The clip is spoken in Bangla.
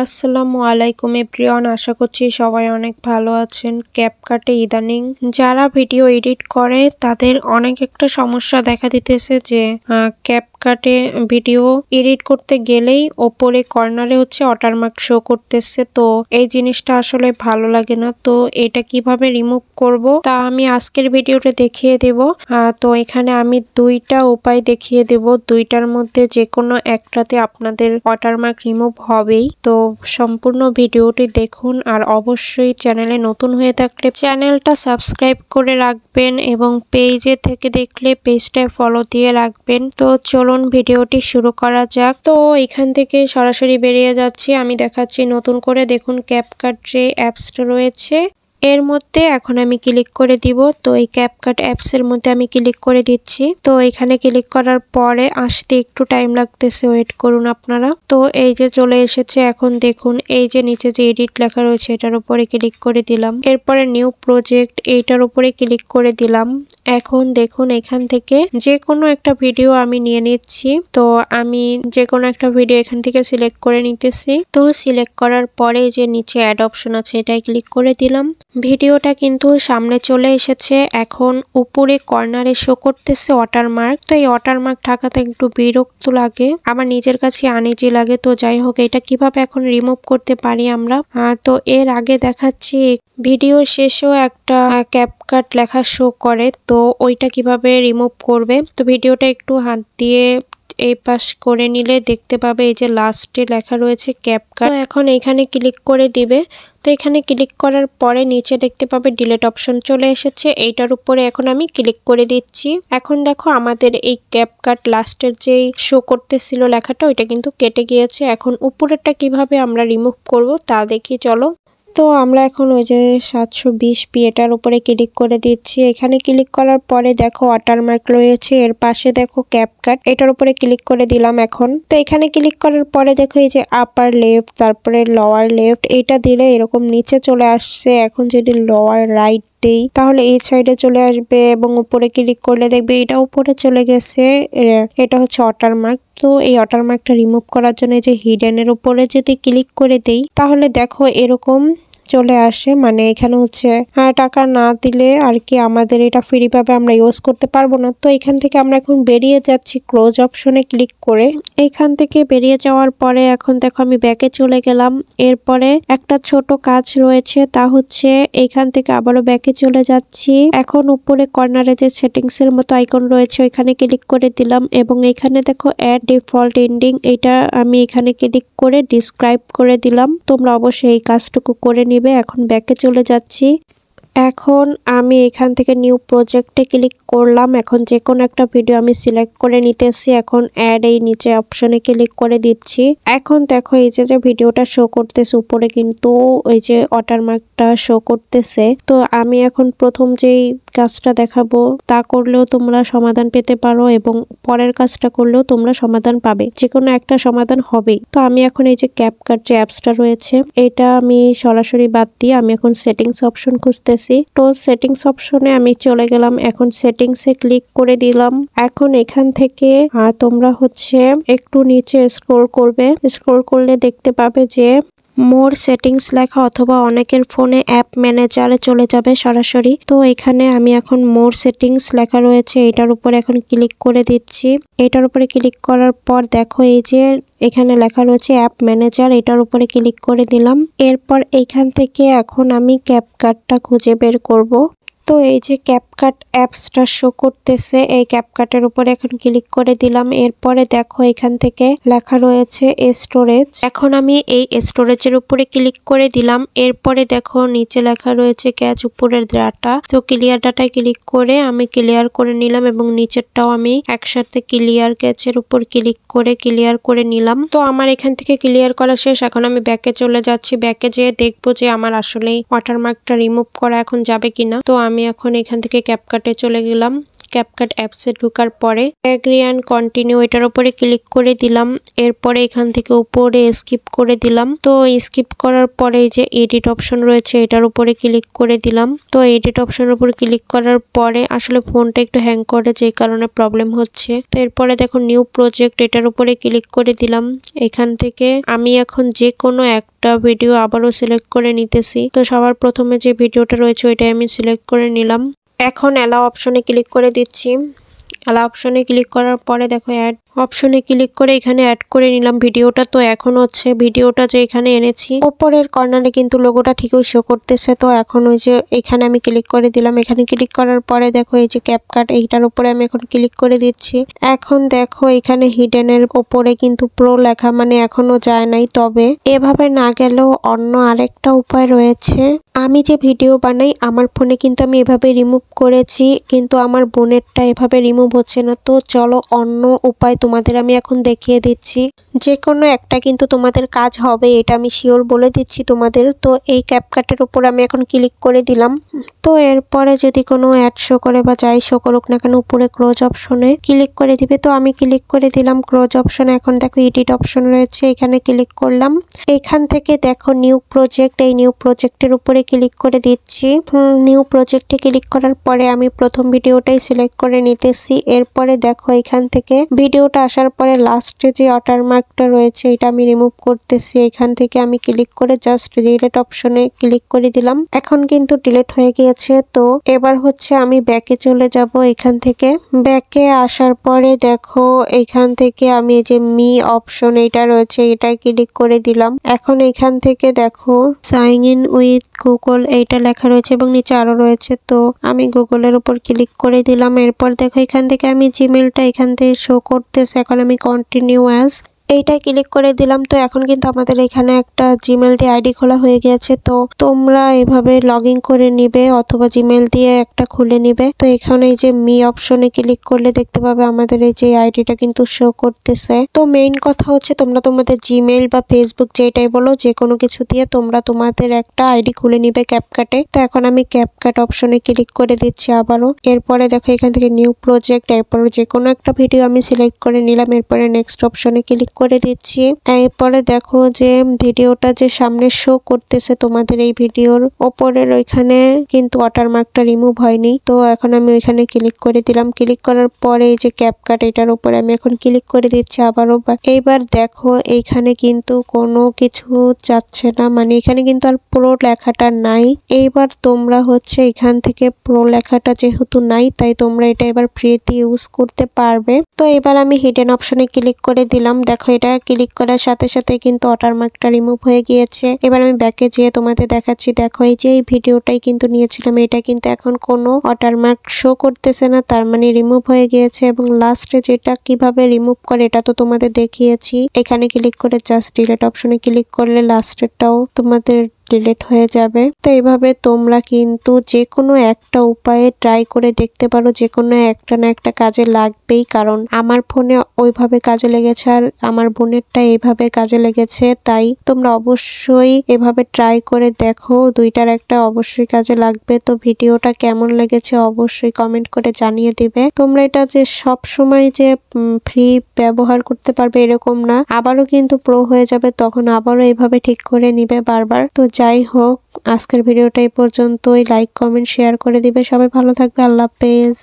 আসসালামু আলাইকুম এভরিওয়ান, আশা করছি সবাই অনেক ভালো আছেন। ক্যাপকাটে ইদানিং যারা ভিডিও এডিট করে তাদের অনেক একটা সমস্যা দেখা দিতেছে যে ক্যাপকাটে ভিডিও এডিট করতে গেলেই ওপরে কর্নারে ওয়াটারমার্ক শো করতেছে। তো এই জিনিসটা আসলে ভালো লাগে না। তো এটা কিভাবে রিমুভ করব তা আমি আজকের ভিডিওতে দেখিয়ে দেব। তো এখানে আমি দুইটা উপায় দেখিয়ে দেব, দুইটার মধ্যে যে কোনো একটাতে আপনাদের ওয়াটারমার্ক রিমুভ হবেই। তো সম্পূর্ণ ভিডিওটি দেখুন আর অবশ্যই চ্যানেলে নতুন হয়ে থাকলে চ্যানেলটা সাবস্ক্রাইব করে রাখবেন এবং পেজে থেকে দেখলে পেজটা ফলো দিয়ে রাখবেন। তো চলুন ভিডিওটি শুরু করা যাক। তো এখান থেকে সরাসরি বেরিয়ে যাচ্ছি, আমি দেখাচ্ছি নতুন করে। দেখুন ক্যাপকাট যে অ্যাপসটা রয়েছে এর মধ্যে এখন আমি ক্লিক করে দিব। তো এই ক্যাপকাট অ্যাপস এর মধ্যে আমি ক্লিক করে দিচ্ছি। তো এখানে ক্লিক করার পরে আসতে একটু টাইম লাগতেছে, ওয়েট করুন আপনারা। তো এই যে চলে এসেছে। এখন দেখুন এই যে নিচে যে এডিট লেখা রয়েছে এটার উপরে ক্লিক করে দিলাম। এরপরে নিউ প্রজেক্ট এইটার উপরে ক্লিক করে দিলাম। এখন দেখুন এখান থেকে যে কোনো একটা ভিডিও আমি নিয়ে নিচ্ছি। তো আমি যে কোনো একটা ভিডিও এখান থেকে সিলেক্ট করে নিতেছি। তো সিলেক্ট করার পরে যে নিচে অ্যাড অপশন আছে এটাই ক্লিক করে দিলাম। ভিডিওটা কিন্তু সামনে চলে এসেছে। এখন উপরে কর্নারে শো করতেছে ওয়াটারমার্ক। তো এই ওয়াটারমার্ক থাকাতে একটু বিরক্ত লাগে, আমার নিজের কাছে আনইজি লাগে। তো যাই হোক, এটা কিভাবে এখন রিমুভ করতে পারি আমরা। তো এর আগে দেখাচ্ছি ভিডিও শেষেও একটা ক্যাপকাট লেখা শো করে, তো ওইটা কিভাবে রিমুভ করবে। তো ভিডিওটা একটু হাত দিয়ে এই পাশ করে নিলে দেখতে পাবে এই যে লাস্টে লেখা রয়েছে ক্যাপকাট। তো এখন এখানে ক্লিক করে দিবে। তো এখানে ক্লিক করার পরে নিচে দেখতে পাবে ডিলিট অপশন চলে এসেছে, এইটার উপরে এখন আমি ক্লিক করে দিচ্ছি। এখন দেখো আমাদের এই ক্যাপকাট লাস্টের যে শো করতেছিল লেখাটা ওইটা কিন্তু কেটে গিয়েছে। এখন উপরেরটা কিভাবে আমরা রিমুভ করব তা দেখি চলো। তো আমরা এখন ওই যে 720p এটার উপরে ক্লিক করে দিচ্ছি। এখানে ক্লিক করার পরে দেখো ওয়াটারমার্ক রয়েছে, এর পাশে দেখো ক্যাপকাট, এটার উপরে ক্লিক করে দিলাম। এখন তো এখানে ক্লিক করার পরে দেখো এই যে আপার লেফট তারপরে লোয়ার লেফট এটা দিলে এরকম নিচে চলে আসছে। এখন যদি লোয়ার রাইট দেই তাহলে এই সাইডে চলে আসবে এবং উপরে ক্লিক করলে দেখবে এটা উপরে চলে গেছে। এটা হচ্ছে ওয়াটারমার্ক। তো এই ওয়াটারমার্কটা রিমুভ করার জন্য যে হিডেনের উপরে যদি ক্লিক করে দেই তাহলে দেখো এরকম চলে আসে। মানে এখানে টাকা না দিলে আর কি আমাদের এটা ফ্রি ভাবে আমরা ইউজ করতে পারবো না। তো এখান থেকে আমরা এখন বেরিয়ে যাচ্ছি ক্লোজ অপশনে ক্লিক করে। এখান থেকে বেরিয়ে যাওয়ার পরে এখন দেখো আমি ব্যাকে চলে গেলাম। এরপরে একটা ছোট কাজ রয়েছে, তা হচ্ছে এখান থেকে আবারও ব্যাকে চলে যাচ্ছি। এখন উপরে কর্নারে যে সেটিংস এর মতো আইকন রয়েছে ওইখানে ক্লিক করে দিলাম এবং এখানে দেখো অ্যাড ডিফল্ট এন্ডিং এটা আমি এখানে ক্লিক করে ডিসক্রাইব করে দিলাম। তোমরা অবশ্যই এই কাজটুকু করে নিবে। এখন ব্যাকে চলে যাচ্ছি। এখন আমি এখান থেকে নিউ প্রজেক্টে ক্লিক করলাম। এখন যে কোনো একটা ভিডিও আমি সিলেক্ট করে নিতেছি। এখন অ্যাড এই নিচে অপশনে ক্লিক করে দিচ্ছি। এখন দেখো এই যে ভিডিওটা শো করতেছে উপরে কিন্তু ওই যে ওয়াটারমার্কটা শো করতেছে। তো আমি এখন প্রথম যেই কাজটা দেখাবো তা করলেও তোমরা সমাধান পেতে পারো এবং পরের কাজটা করলেও তোমরা সমাধান পাবে, যে কোনো একটা সমাধান হবেই। তো আমি এখন এই যে ক্যাপকাট যে অ্যাপসটা রয়েছে এটা আমি সরাসরি বাদ দিয়ে আমি এখন সেটিংস অপশন খুঁজতেছি। তো সেটিংস অপশনে আমি চলে গেলাম। এখন সেটিংসে ক্লিক করে দিলাম। এখন এখান থেকে তোমরা একটু নিচে স্ক্রল করবে। স্ক্রল করলে দেখতে পাবে যে মোর সেটিংস লেখা, অথবা অনেকের ফোনে অ্যাপ ম্যানেজারে চলে যাবে সরাসরি। তো এখানে আমি এখন মোর সেটিংস লেখা রয়েছে এটার উপরে এখন ক্লিক করে দিচ্ছি। এটার উপরে ক্লিক করার পর দেখো এই যে এখানে লেখা রয়েছে অ্যাপ ম্যানেজার, এটার উপরে ক্লিক করে দিলাম। এরপর এইখান থেকে এখন আমি ক্যাপকাটটা খুঁজে বের করব। তো এই যে ক্যাপকাট অ্যাপসটা শো করতেছে, এই ক্যাপকাটের উপরে এখন ক্লিক করে দিলাম। এরপরে দেখো এখান থেকে লেখা রয়েছে স্টোরেজ, এখন আমি এই স্টোরেজের উপরে ক্লিক করে দিলাম। এরপরে দেখো নিচে লেখা রয়েছে ক্যাচ উপরের ডাটা। তো ক্লিয়ার ডাটায় ক্লিক করে আমি ক্লিয়ার করে নিলাম এবং নিচেরটাও আমি একসাথে ক্লিয়ার ক্যাচের উপর ক্লিক করে ক্লিয়ার করে নিলাম। তো আমার এখান থেকে ক্লিয়ার করা শেষ। এখন আমি ব্যাকে চলে যাচ্ছি। ব্যাকে যেয়ে দেখবো যে আমার আসলে ওয়াটারমার্কটা রিমুভ করা এখন যাবে কিনা। তো আমি এখন এখান থেকে ক্যাপকাটে চলে গেলাম। ক্যাপকাট অ্যাপসে ঢোকার পরে এগ্রি অ্যান্ড কন্টিনিউ এটার উপরে ক্লিক করে দিলাম। এরপরে এখান থেকে উপরে স্কিপ করে দিলাম। তো স্কিপ করার পরে যে এডিট অপশন রয়েছে এটার উপরে ক্লিক করে দিলাম। তো এডিট অপশনের উপর ক্লিক করার পরে আসলে ফোনটা একটু হ্যাং করে, যে কারণে প্রবলেম হচ্ছে। তো এরপরে দেখো নিউ প্রজেক্ট এটার উপরে ক্লিক করে দিলাম। এখান থেকে আমি এখন যে কোনো একটা ভিডিও আবারও সিলেক্ট করে নিতেছি। তো সবার প্রথমে যে ভিডিওটা রয়েছে ওইটাই আমি সিলেক্ট করে নিলাম। এখন অ্যালাও অপশনে ক্লিক করে দিচ্ছি। অ্যালাও অপশনে ক্লিক করার পরে দেখো অ্যাড অপশনে ক্লিক করে এখানে অ্যাড করে নিলাম ভিডিওটা। তো এখন হচ্ছে ভিডিওটা যে এখানে এনেছি উপরের কর্নারে কিন্তু লোগোটা ঠিকই শো করতেছে। তো এখন ওই যে এখানে আমি ক্লিক করে দিলাম। এখানে ক্লিক করার পরে দেখো এই যে ক্যাপকাট এইটার উপরে আমি এখন ক্লিক করে দিচ্ছি। এখন দেখো এখানে হিডেনের উপরে কিন্তু প্রো লেখা, মানে এখনো যায় নাই। তবে এভাবে না গেলেও অন্য আরেকটা উপায় রয়েছে। আমি যে ভিডিও বানাই আমার ফোনে কিন্তু আমি এভাবে রিমুভ করেছি, কিন্তু আমার বোনেরটা এভাবে রিমুভ হচ্ছে না। তো চলো অন্য উপায় তোমাদের আমি এখন দেখিয়ে দিচ্ছি। যে কোনো একটা কিন্তু তোমাদের কাজ হবে, এটা আমি শিওর বলে দিচ্ছি তোমাদের। তো এই ক্যাপকাটের উপর আমি এখন ক্লিক করে দিলাম। তো এরপরে যদি কোনো অ্যাড শো করে বা যাই শো করুক না কেন উপরে ক্লোজ অপশনে ক্লিক করে দিবে। তো আমি ক্লিক করে দিলাম ক্লোজ অপশনে। এখন দেখো এডিট অপশন রয়েছে, এখানে ক্লিক করলাম। এখান থেকে দেখো নিউ প্রজেক্ট, এই নিউ প্রজেক্টের উপরে ক্লিক করে দিচ্ছি। নিউ প্রজেক্টে ক্লিক করার পরে আমি প্রথম ভিডিওটাই সিলেক্ট করে নিতেছি। এরপরে দেখো এখান থেকে ভিডিওটা আসার পরে লাস্টে যে ওয়াটারমার্কটা রয়েছে এটা আমি রিমুভ করতেছি। এখান থেকে আমি ক্লিক করে জাস্ট ডিলিট অপশনে ক্লিক করে দিলাম। এখন কিন্তু ডিলিট হয়ে গিয়েছে। তো এবার হচ্ছে আমি ব্যাকে চলে যাব। এখান থেকে ব্যাকে আসার পরে দেখো এখান থেকে আমি এই যে মি অপশন এটা রয়েছে এটা ক্লিক করে দিলাম। এখন এখান থেকে দেখো সাইন ইন উইথ গুগল এইটা লেখা রয়েছে এবং নিচে আরো রয়েছে। তো আমি গুগলের উপর ক্লিক করে দিলাম। এরপর দেখো এখান থেকে আমি জিমেলটা এখান থেকে শো করতেছে। এখন আমি কন্টিনিউ অ্যাজ এইটা ক্লিক করে দিলাম। তো এখন কিন্তু আমাদের এখানে একটা জিমেল দিয়ে আইডি খোলা হয়ে গেছে। তো তোমরা এভাবে লগ ইন করে নিবে অথবা জিমেল দিয়ে একটা খুলে নিবে। তো এখানে এই যে মি অপশনে ক্লিক করলে দেখতে পাবে আমাদের এই যে আইডিটা কিন্তু শো করতেছে। তো মেইন কথা হচ্ছে তোমরা তোমাদের জিমেল বা ফেসবুক যেটাই বলো যে কোনো কিছু দিয়ে তোমরা তোমাদের একটা আইডি খুলে নিবে ক্যাপকাটে। তো এখন আমি ক্যাপকাট অপশনে ক্লিক করে দিচ্ছি আবারও। এরপরে দেখো এখান থেকে নিউ প্রজেক্ট, এরপর যে কোনো একটা ভিডিও আমি সিলেক্ট করে নিলাম। এরপরে নেক্সট অপশনে ক্লিক করে দিচ্ছি। এরপরে দেখো যে ভিডিওটা যে সামনে শো করতেছে তোমাদের এই ভিডিওর ওপরের ওইখানে কিন্তু ওয়াটারমার্কটা রিমুভ হয়নি। তো এখন আমি ওইখানে ক্লিক করে দিলাম। ক্লিক করার পরে এই যে ক্যাপকাট এটার উপরে আমি এখন ক্লিক করে দিচ্ছি আবারও। এইবার দেখো এইখানে কিন্তু কোনো কিছু যাচ্ছে না, মানে এখানে কিন্তু আর প্রো লেখাটা নাই। এইবার তোমরা হচ্ছে এখান থেকে প্রো লেখাটা যেহেতু নাই তাই তোমরা এটা এবার ফ্রিতে ইউজ করতে পারবে। তো এবার আমি হিডেন অপশনে ক্লিক করে দিলাম। দেখো এটা ক্লিক করার সাথে সাথে কিন্তু ওয়াটারমার্কটা রিমুভ হয়ে গিয়েছে। এবার আমি ব্যাকে যেয়ে তোমাদের দেখাচ্ছি। দেখো এই যে এই ভিডিওটাই কিন্তু নিয়েছিলাম, এটা কিন্তু এখন কোনো ওয়াটারমার্ক শো করতেছে না, তার মানে রিমুভ হয়ে গিয়েছে। এবং লাস্টে যেটা কিভাবে রিমুভ করে এটা তো তোমাদের দেখিয়েছি। এখানে ক্লিক করে জাস্ট ডিলিট অপশনে ক্লিক করলে লাস্টেরটাও তোমাদের ডিলিট হয়ে যাবে। তো এইভাবে তোমরা কিন্তু যে কোনো একটা উপায়ে ট্রাই করে দেখতে পারো, যে কোনো একটা না একটা কাজে লাগবেই। কারণ আমার ফোনে ওইভাবে কাজে লেগেছে আর আমার বোনেরটা এইভাবে কাজে লেগেছে, তাই তোমরা অবশ্যই এভাবে ট্রাই করে দেখো, দুইটার একটা অবশ্যই কাজে লাগবে। তো ভিডিওটা কেমন লেগেছে অবশ্যই কমেন্ট করে জানিয়ে দিবে। তোমরা এটা যে সব সময় যে ফ্রি ব্যবহার করতে পারবে এরকম না, আবারও কিন্তু প্রো হয়ে যাবে, তখন আবারও এইভাবে ঠিক করে নিবে বারবার। তো যাই হোক আজকের ভিডিওটা এই পর্যন্তই। লাইক কমেন্ট শেয়ার করে দিবে। সবাই ভালো থাকবে। আল্লাহ হাফেজ।